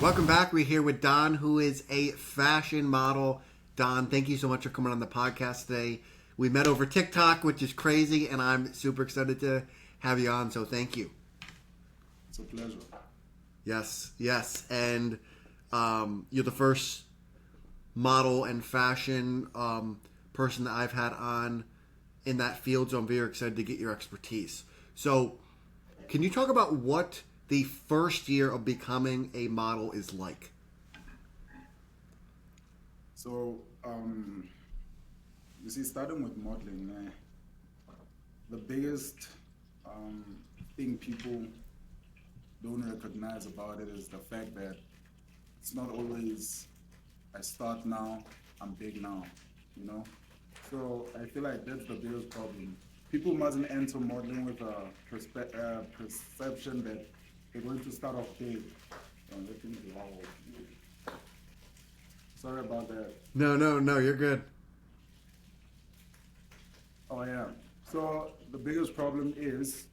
Welcome back. We're here with Don, who is a fashion model. Don, thank you so much for coming on the podcast today. We met over TikTok, which is crazy, and I'm super excited to have you on, so thank you. It's a pleasure. Yes. And you're the first model and fashion person that I've had on in that field, so I'm very excited to get your expertise. So, can you talk about what the first year of becoming a model is like? So, you see, starting with modeling, the biggest thing people don't recognize about it is the fact that it's not always I start now, I'm big now, you know? So I feel like that's the biggest problem. People mustn't enter modeling with a perception that they're going to start off big. Sorry about that. No, you're good. Oh yeah. So the biggest problem is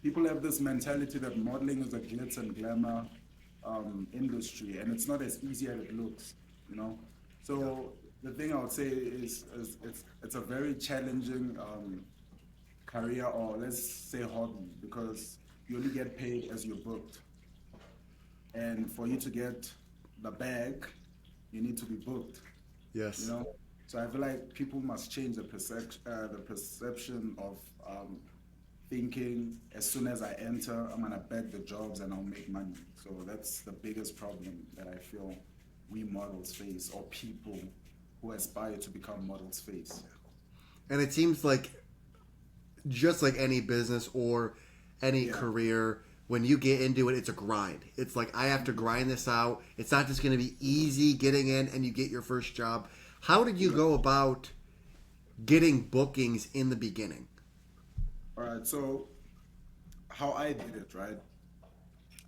people have this mentality that modeling is a glitz and glamour industry, and it's not as easy as it looks, you know. So the thing I would say is it's a very challenging career, or let's say hobby, because you only get paid as you're booked, and for you to get the bag, you need to be booked. Yes. You know. So I feel like people must change the perception of thinking as soon as I enter, I'm gonna bag the jobs and I'll make money. So that's the biggest problem that I feel we models face, or people who aspire to become models face. And it seems like, just like any business or any career, when you get into it, it's a grind. It's like, I have to grind this out. It's not just going to be easy getting in and you get your first job. How did you go about getting bookings in the beginning? All right, so how I did it, right?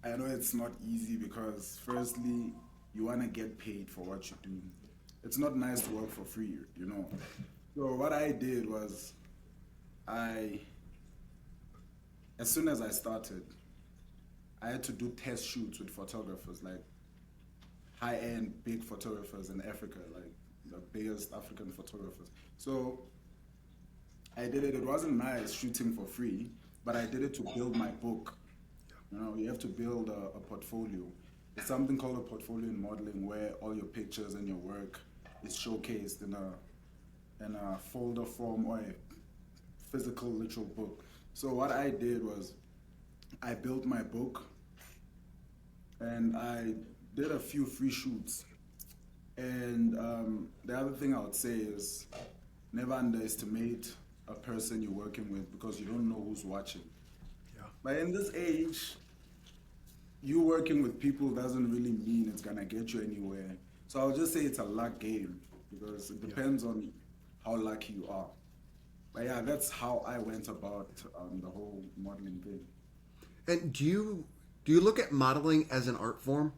I know it's not easy because firstly, you want to get paid for what you do. It's not nice to work for free, you know. So what I did was, as soon as I started, I had to do test shoots with photographers, like high-end big photographers in Africa, like the biggest African photographers. So I did it. It wasn't nice shooting for free, but I did it to build my book. You know, you have to build a portfolio. It's something called a portfolio in modeling, where all your pictures and your work is showcased in a folder form or a physical, literal book. So what I did was, I built my book, and I did a few free shoots. And the other thing I would say is, never underestimate a person you're working with, because you don't know who's watching. Yeah. But in this age, you working with people doesn't really mean it's gonna get you anywhere. So I'll just say it's a luck game, because it depends on how lucky you are. But yeah, that's how I went about the whole modeling thing. And do you look at modeling as an art form?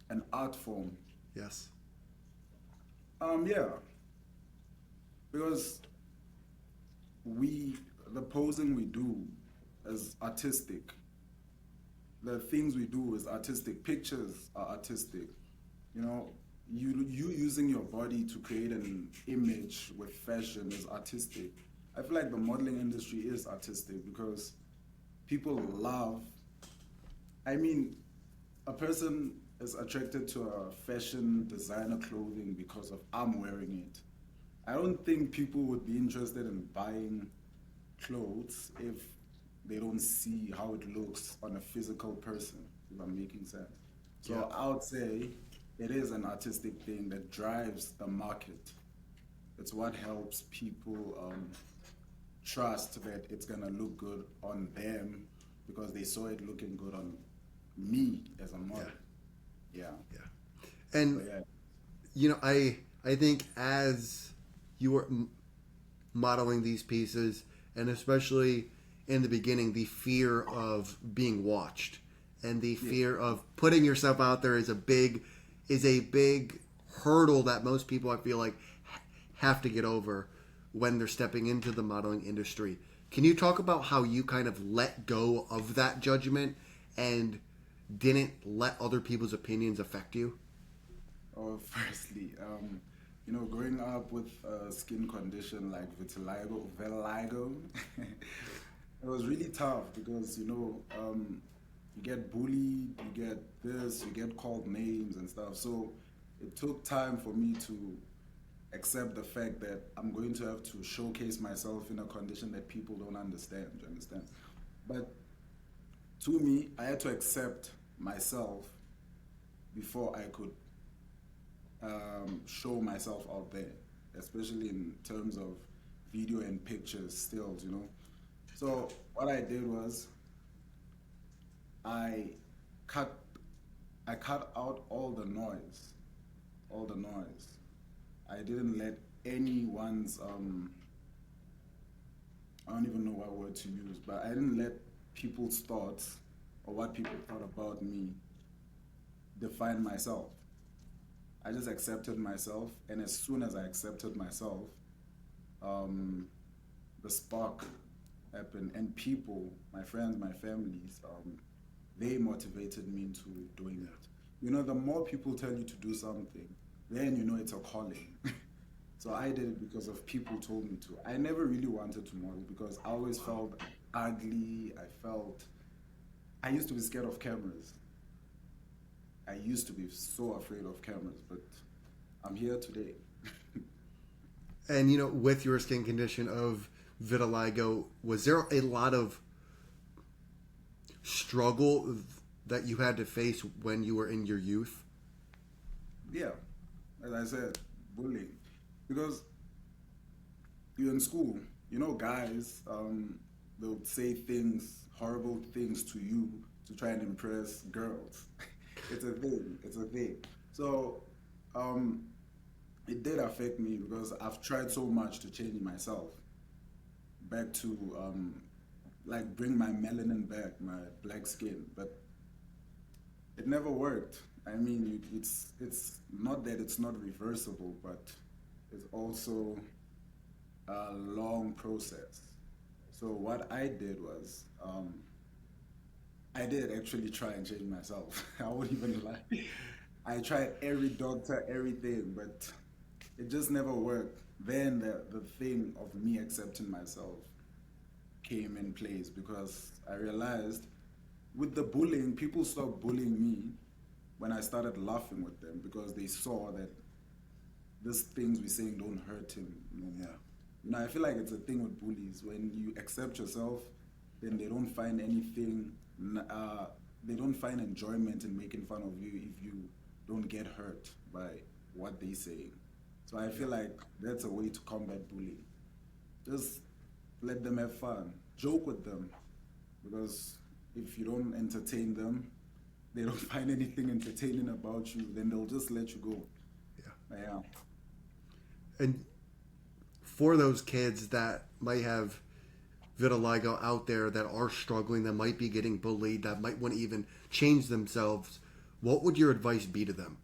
An art form? Yes. Yeah. Because the posing we do is artistic. The things we do is artistic. Pictures are artistic. You know, you using your body to create an image with fashion is artistic. I feel like the modeling industry is artistic because people love, I mean, a person is attracted to a fashion designer clothing because of I'm wearing it. I don't think people would be interested in buying clothes if they don't see how it looks on a physical person, if I'm making sense. So I would say it is an artistic thing that drives the market. It's what helps people trust that it's gonna look good on them because they saw it looking good on me as a model. Yeah. And you know, I think as you were modeling these pieces, and especially in the beginning, the fear of being watched and the fear of putting yourself out there is a big hurdle that most people, I feel like, have to get over when they're stepping into the modeling industry. Can you talk about how you kind of let go of that judgment and didn't let other people's opinions affect you? Oh, firstly, growing up with a skin condition like vitiligo, it was really tough because you get bullied, you get this, you get called names and stuff. So it took time for me to accept the fact that I'm going to have to showcase myself in a condition that people don't understand. Do you understand? But to me, I had to accept myself before I could show myself out there, especially in terms of video and pictures, stills. So what I did was I cut I cut out all the noise, all the noise. I didn't let anyone's I don't even know what word to use, but I didn't let people's thoughts or what people thought about me define myself. I just accepted myself, and as soon as I accepted myself, um, the spark happened, and people, my friends, my families, they motivated me into doing it. The more people tell you to do something, then you know it's a calling. So I did it because of people told me to. I never really wanted to model because I always felt ugly. I used to be scared of cameras. I used to be so afraid of cameras, but I'm here today. And with your skin condition of vitiligo, was there a lot of struggle that you had to face when you were in your youth? Yeah, as I said, bullying. Because you're in school, guys, they'll say things, horrible things to you to try and impress girls. It's a thing. It's a thing. So it did affect me because I've tried so much to change myself back to like bring my melanin back, my black skin, but it never worked. I mean, it's not that it's not reversible, but it's also a long process. So what I did was I did actually try and change myself. I won't even lie. I tried every doctor, everything, but it just never worked. Then the thing of me accepting myself came in place because I realized with the bullying, people stopped bullying me when I started laughing with them because they saw that these things we're saying don't hurt him. Yeah. I feel like it's a thing with bullies. When you accept yourself, then they don't find anything, they don't find enjoyment in making fun of you if you don't get hurt by what they say. So I feel like that's a way to combat bullying. Just let them have fun. Joke with them. Because if you don't entertain them, they don't find anything entertaining about you, then they'll just let you go. Yeah. And for those kids that might have vitiligo out there that are struggling, that might be getting bullied, that might want to even change themselves, what would your advice be to them?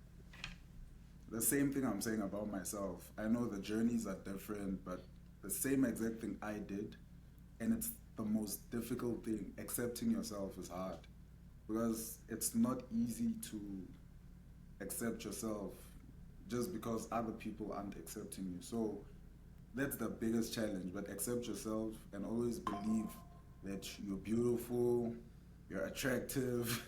The same thing I'm saying about myself. I know the journeys are different, but the same exact thing I did, and it's the most difficult thing. Accepting yourself is hard because it's not easy to accept yourself just because other people aren't accepting you. So that's the biggest challenge, but accept yourself and always believe that you're beautiful, you're attractive,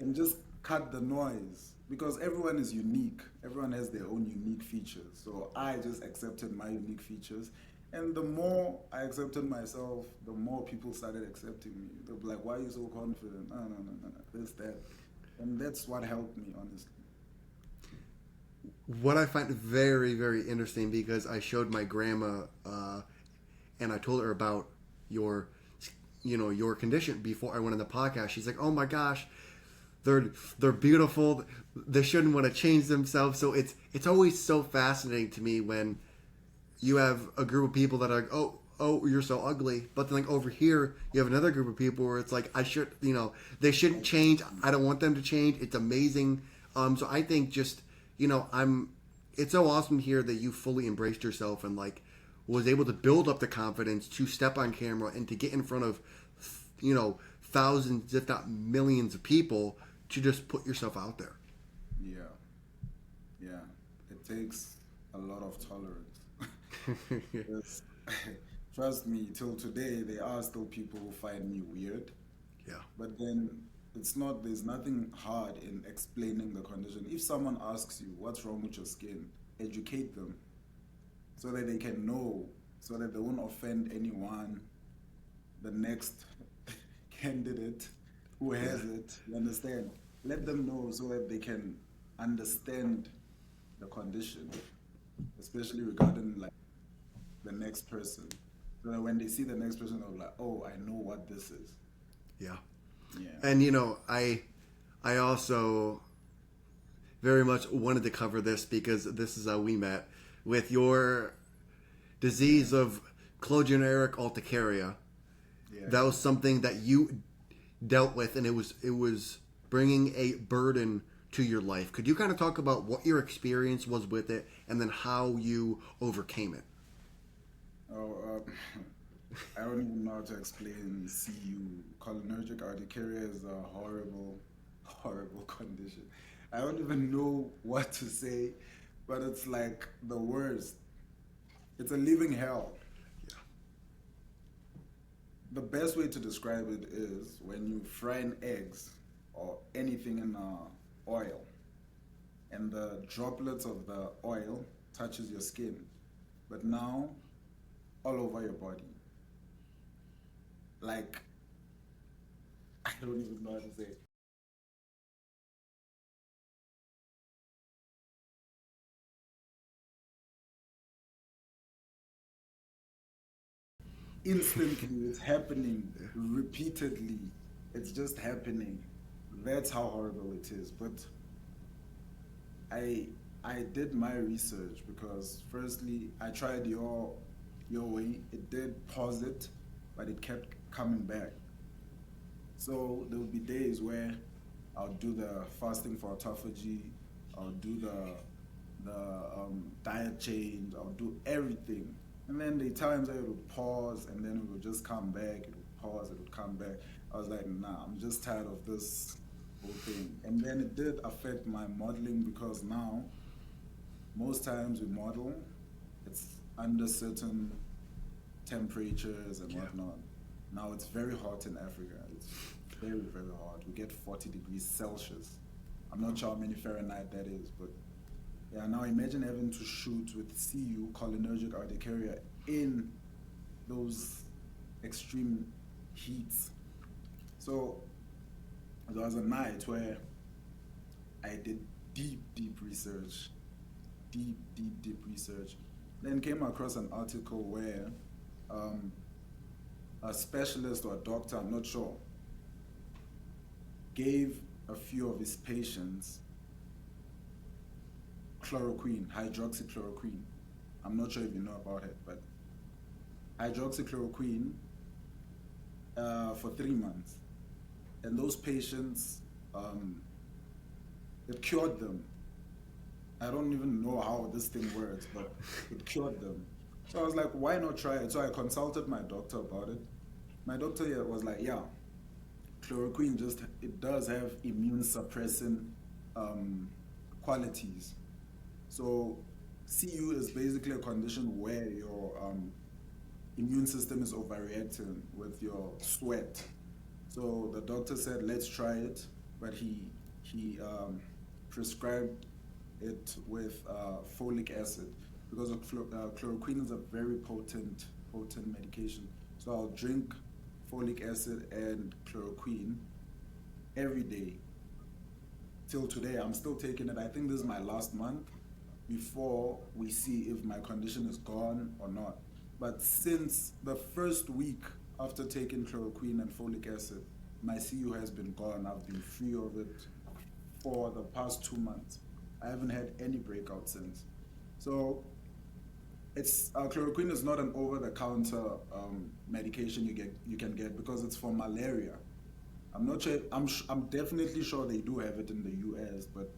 and just cut the noise because everyone is unique. Everyone has their own unique features. So I just accepted my unique features. And the more I accepted myself, the more people started accepting me. They'll be like, why are you so confident? No, this, that. And that's what helped me, honestly. What I find very, very interesting, because I showed my grandma and I told her about your condition before I went on the podcast. She's like, oh my gosh, they're beautiful. They shouldn't want to change themselves. So it's always so fascinating to me when you have a group of people that are like, oh, you're so ugly. But then like over here, you have another group of people where it's like, they shouldn't change. I don't want them to change. It's amazing. So I think just, it's so awesome to hear that you fully embraced yourself and like was able to build up the confidence to step on camera and to get in front of, thousands, if not millions of people to just put yourself out there. Yeah, yeah. It takes a lot of tolerance. Yes. Trust me, till today, there are still people who find me weird. Yeah. But then there's nothing hard in explaining the condition. If someone asks you what's wrong with your skin, educate them so that they can know, so that they won't offend anyone, the next candidate who has Yeah. it. You understand? Let them know so that they can understand the condition, especially regarding like the next person. So that when they see the next person, they'll be like, "Oh, I know what this is." Yeah. Yeah. And I also very much wanted to cover this because this is how we met with your disease of clogeneric urticaria. Yeah. That was something that you dealt with, and it was bringing a burden to your life. Could you kind of talk about what your experience was with it, and then how you overcame it? Oh, I don't even know how to explain CU. Cholinergic urticaria is a horrible, horrible condition. I don't even know what to say, but it's like the worst. It's a living hell. Yeah. The best way to describe it is when you fry an eggs or anything in oil, and the droplets of the oil touches your skin, but now all over your body. Like I don't even know how to say it. Instantly, it's happening repeatedly. It's just happening. That's how horrible it is. But I I did my research because firstly I tried your way. It did pause it, but it kept coming back. So there would be days where I'll do the fasting for autophagy, I'll do the diet change, I'll do everything. And then the times that it would pause and then it would just come back, it would pause, it would come back. I was like, nah, I'm just tired of this whole thing. And then it did affect my modeling because now most times we model, it's under certain temperatures and Yeah. whatnot. Now it's very hot in Africa. It's very, very hot. We get 40 degrees Celsius. I'm not sure how many Fahrenheit that is, but yeah, now imagine having to shoot with CU, cholinergic urticaria, in those extreme heats. So there was a night where I did deep, deep research, deep, deep, deep research. Then came across an article where um, a specialist or a doctor, I'm not sure, gave a few of his patients chloroquine, hydroxychloroquine. I'm not sure if you know about it, but hydroxychloroquine for 3 months. And those patients, it cured them. I don't even know how this thing works, but it cured them. So I was like, why not try it? So I consulted my doctor about it. My doctor was like, yeah, chloroquine just it does have immune suppressing qualities. So CU is basically a condition where your immune system is overreacting with your sweat. So the doctor said, let's try it, but he prescribed it with folic acid because chloroquine is a very potent medication. So I'll drink folic acid and chloroquine every day till today. I'm still taking it. I think this is my last month before we see if my condition is gone or not. But since the first week after taking chloroquine and folic acid, my CU has been gone. I've been free of it for the past 2 months. I haven't had any breakout since. So it's chloroquine is not an over-the-counter medication you can get because it's for malaria. I'm not sure. I'm definitely sure they do have it in the U.S., but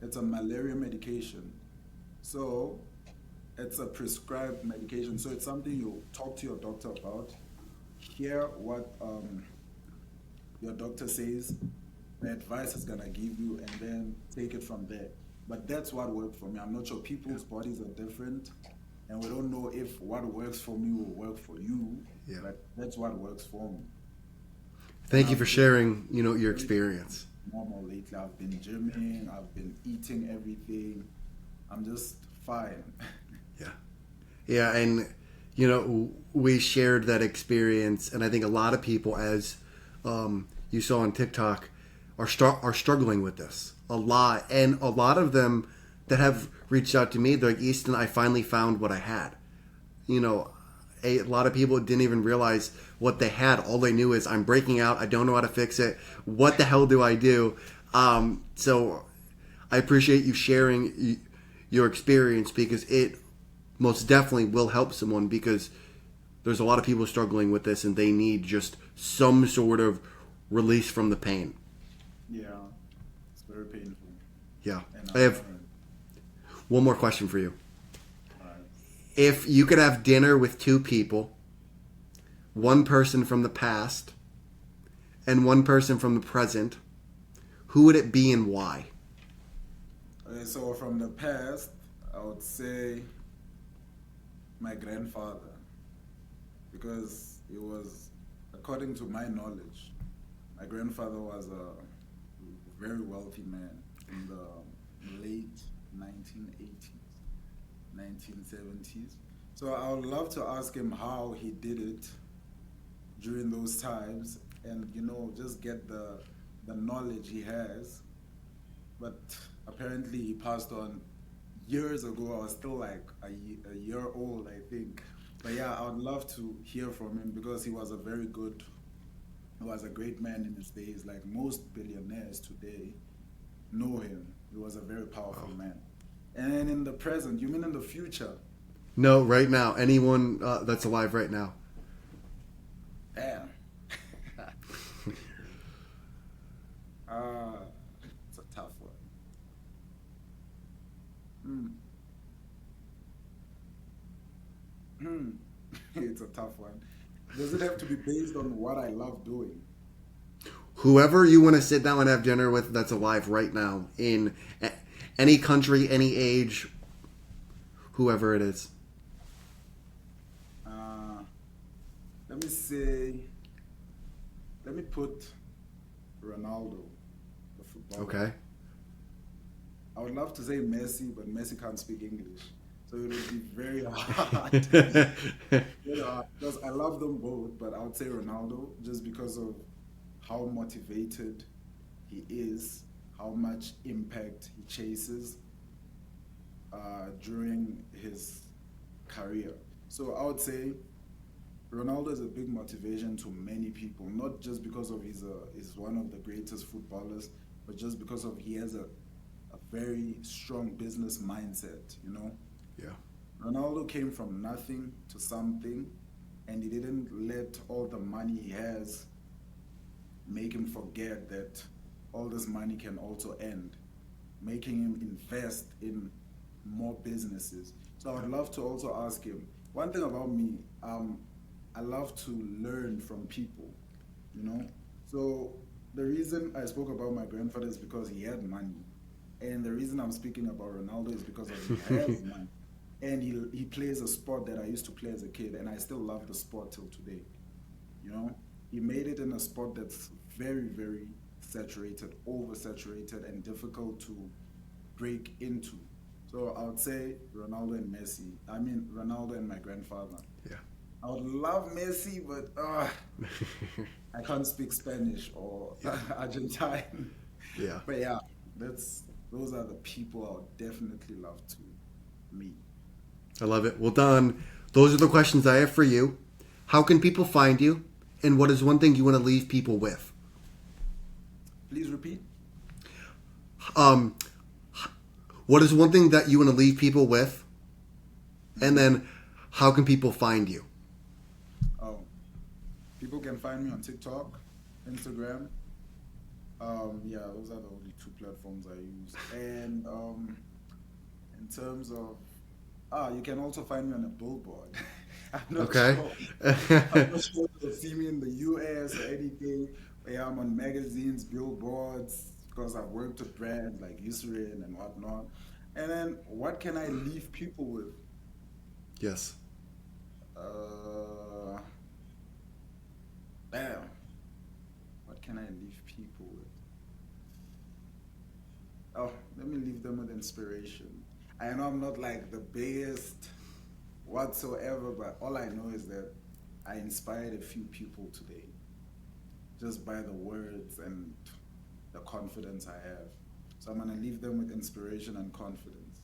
it's a malaria medication. So it's a prescribed medication. So it's something you talk to your doctor about, hear what your doctor says, the advice is gonna give you, and then take it from there. But that's what worked for me. I'm not sure, people's bodies are different, and we don't know if what works for me will work for you. Yeah. But that's what works for me. Thank And you for I've sharing, your been experience. normal lately. I've been gymming, I've been eating everything. I'm just fine. Yeah. Yeah, and we shared that experience, and I think a lot of people, as you saw on TikTok, are struggling with this a lot, and a lot of them that have reached out to me, they're like, Easton, I finally found what I had. A lot of people didn't even realize what they had. All they knew is, I'm breaking out. I don't know how to fix it. What the hell do I do? So I appreciate you sharing your experience, because it most definitely will help someone, because there's a lot of people struggling with this and they need just some sort of release from the pain. Yeah, it's very painful. Yeah. And I have learned. one more question for you. Alright. If you could have dinner with two people, one person from the past and one person from the present, who would it be and why? Okay, so from the past, I would say my grandfather, because it was, according to my knowledge, my grandfather was a very wealthy man in the late 1980s, 1970s. So I would love to ask him how he did it during those times, and just get the knowledge he has. But apparently he passed on years ago. I was still like a year old, I think. But yeah, I would love to hear from him, because he was a great man in his days. Like most billionaires today know him. He was a very powerful man. And then in the present, you mean in the future? No, right now. Anyone that's alive right now. Damn. It's a tough one. It's a tough one. Does it have to be based on what I love doing? Whoever you want to sit down and have dinner with that's alive right now, in any country, any age, whoever it is. Let me say, let me put Ronaldo, the footballer. Okay. I would love to say Messi, but Messi can't speak English, so it would be very hard. Because I love them both, but I would say Ronaldo, just because of how motivated he is, how much impact he chases during his career. So I would say Ronaldo is a big motivation to many people, not just because of he's one of the greatest footballers, but just because of he has a very strong business mindset. Yeah. Ronaldo came from nothing to something, and he didn't let all the money he has make him forget that all this money can also end, making him invest in more businesses. So I would love to also ask him, one thing about me, I love to learn from people, So the reason I spoke about my grandfather is because he had money. And the reason I'm speaking about Ronaldo is because of he has money. And he plays a sport that I used to play as a kid, and I still love the sport till today. He made it in a sport that's very, very saturated, oversaturated, and difficult to break into. So I would say Ronaldo and Messi. I mean, Ronaldo and my grandfather. Yeah. I would love Messi, but I can't speak Spanish or Argentine. Yeah. But yeah, those are the people I would definitely love to meet. I love it. Well done. Those are the questions I have for you. How can people find you? And what is one thing you want to leave people with? Please repeat. What is one thing that you want to leave people with? And then how can people find you? Oh, people can find me on TikTok, Instagram. Yeah, those are the only two platforms I use. And in terms of, you can also find me on a billboard. I'm not Okay. sure. I'm not sure if you'll see me in the US or anything, Yeah, I'm on magazines, billboards, because I've worked with brands like Eucerin and whatnot. And then what can I leave people with? Yes. Uh, Damn. What can I leave people with? Oh, let me leave them with inspiration. I know I'm not like the biggest whatsoever, but all I know is that I inspired a few people today just by the words and the confidence I have. So I'm gonna leave them with inspiration and confidence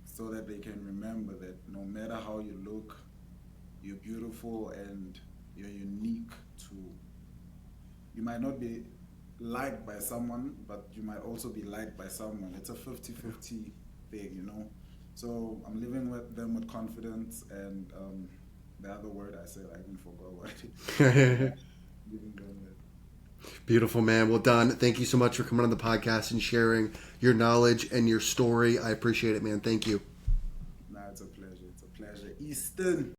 so that they can remember that no matter how you look, you're beautiful and you're unique to. You might not be liked by someone, but you might also be liked by someone. It's a 50-50 thing, you know? So I'm living with them with confidence, and the other word I said, I even forgot what it is. Living them with. Beautiful, man. Well, Don, thank you so much for coming on the podcast and sharing your knowledge and your story. I appreciate it, man. Thank you. Nah, it's a pleasure. It's a pleasure. Easton.